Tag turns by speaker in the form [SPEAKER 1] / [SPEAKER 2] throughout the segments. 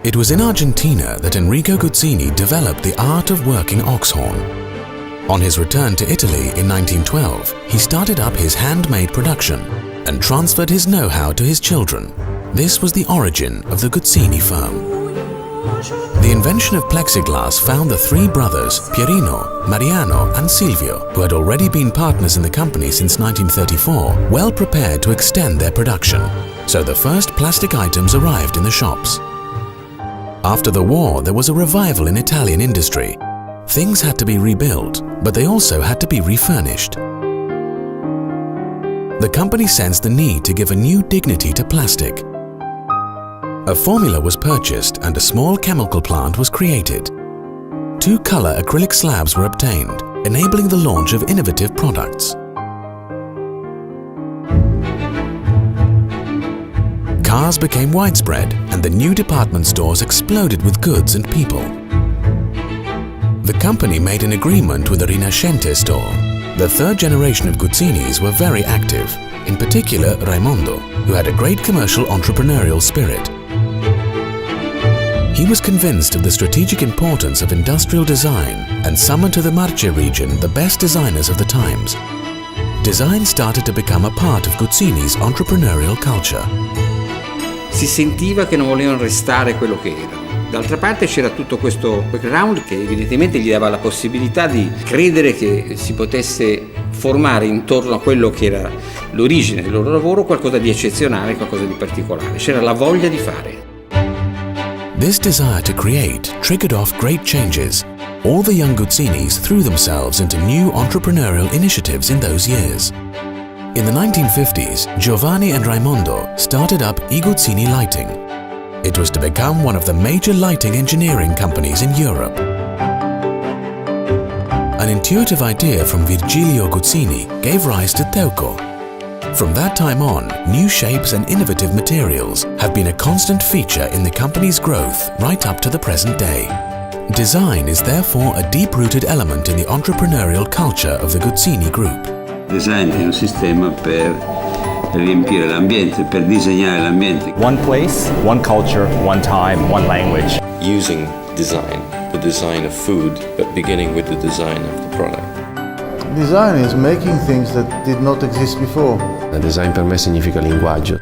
[SPEAKER 1] It was in Argentina that Enrico Guzzini developed the art of working oxhorn. On his return to Italy in 1912, he started up his handmade production and transferred his know-how to his children. This was the origin of the Guzzini firm. The invention of Plexiglas found the three brothers, Pierino, Mariano and Silvio, who had already been partners in the company since 1934, well prepared to extend their production. So the first plastic items arrived in the shops. After the war, there was a revival in Italian industry. Things had to be rebuilt, but they also had to be refurnished. The company sensed the need to give a new dignity to plastic. A formula was purchased and a small chemical plant was created. Two-color acrylic slabs were obtained, enabling the launch of innovative products. Cars became widespread and the new department stores exploded with goods and people. The company made an agreement with the Rinascente store. The third generation of Guzzinis were very active, in particular Raimondo, who had a great commercial entrepreneurial spirit. He was convinced of the strategic importance of industrial design and summoned to the Marche region the best designers of the times. Design started to become a part of Guzzini's entrepreneurial culture.
[SPEAKER 2] Si sentiva che non volevano restare quello che erano. D'altra parte c'era tutto questo background che evidentemente gli dava la possibilità di credere che si potesse formare intorno a quello che era l'origine del loro lavoro qualcosa di eccezionale, qualcosa di particolare. C'era la voglia di fare.
[SPEAKER 1] This desire to create triggered off great changes. All the young Guzzinis threw themselves into new entrepreneurial initiatives in those years. In the 1950s, Giovanni and Raimondo started up I Guzzini Lighting. It was to become one of the major lighting engineering companies in Europe. An intuitive idea from Virgilio Guzzini gave rise to Teuco. From that time on, new shapes and innovative materials have been a constant feature in the company's growth right up to the present day. Design is therefore a deep-rooted element in the entrepreneurial culture of the Guzzini Group.
[SPEAKER 3] Design è un sistema per riempire l'ambiente, per disegnare l'ambiente.
[SPEAKER 4] One place, one culture, one time, one language.
[SPEAKER 5] Using design, the design of food, but beginning with the design of the product.
[SPEAKER 6] Design is making things that did not exist before.
[SPEAKER 7] Design per me significa linguaggio.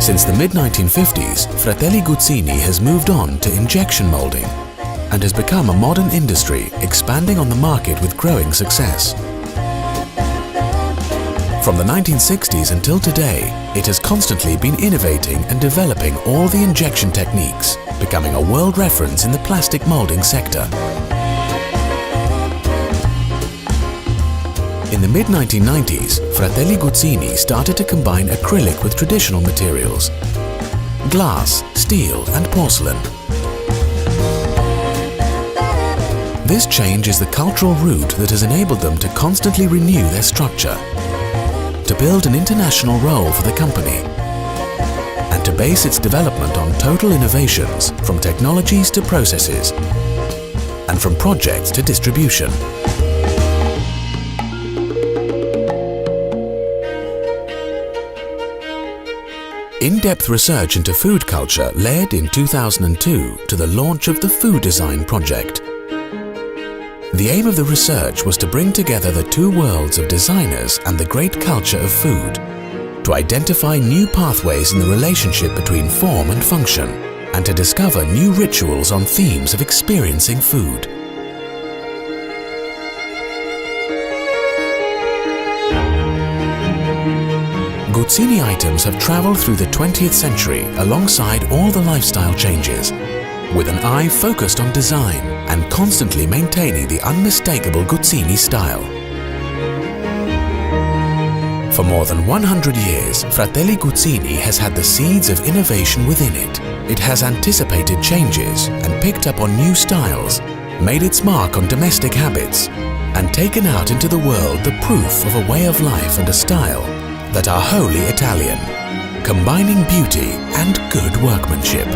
[SPEAKER 1] Since the mid-1950s, Fratelli Guzzini has moved on to injection molding and has become a modern industry, expanding on the market with growing success. From the 1960s until today, it has constantly been innovating and developing all the injection techniques, becoming a world reference in the plastic molding sector. In the mid-1990s, Fratelli Guzzini started to combine acrylic with traditional materials, glass, steel and porcelain. This change is the cultural route that has enabled them to constantly renew their structure, to build an international role for the company, and to base its development on total innovations from technologies to processes, and from projects to distribution. In-depth research into food culture led in 2002 to the launch of the Food Design Project. The aim of the research was to bring together the two worlds of designers and the great culture of food, to identify new pathways in the relationship between form and function, and to discover new rituals on themes of experiencing food. Guzzini items have traveled through the 20th century alongside all the lifestyle changes, with an eye focused on design and constantly maintaining the unmistakable Guzzini style. For more than 100 years, Fratelli Guzzini has had the seeds of innovation within it. It has anticipated changes and picked up on new styles, made its mark on domestic habits, and taken out into the world the proof of a way of life and a style that are wholly Italian, combining beauty and good workmanship.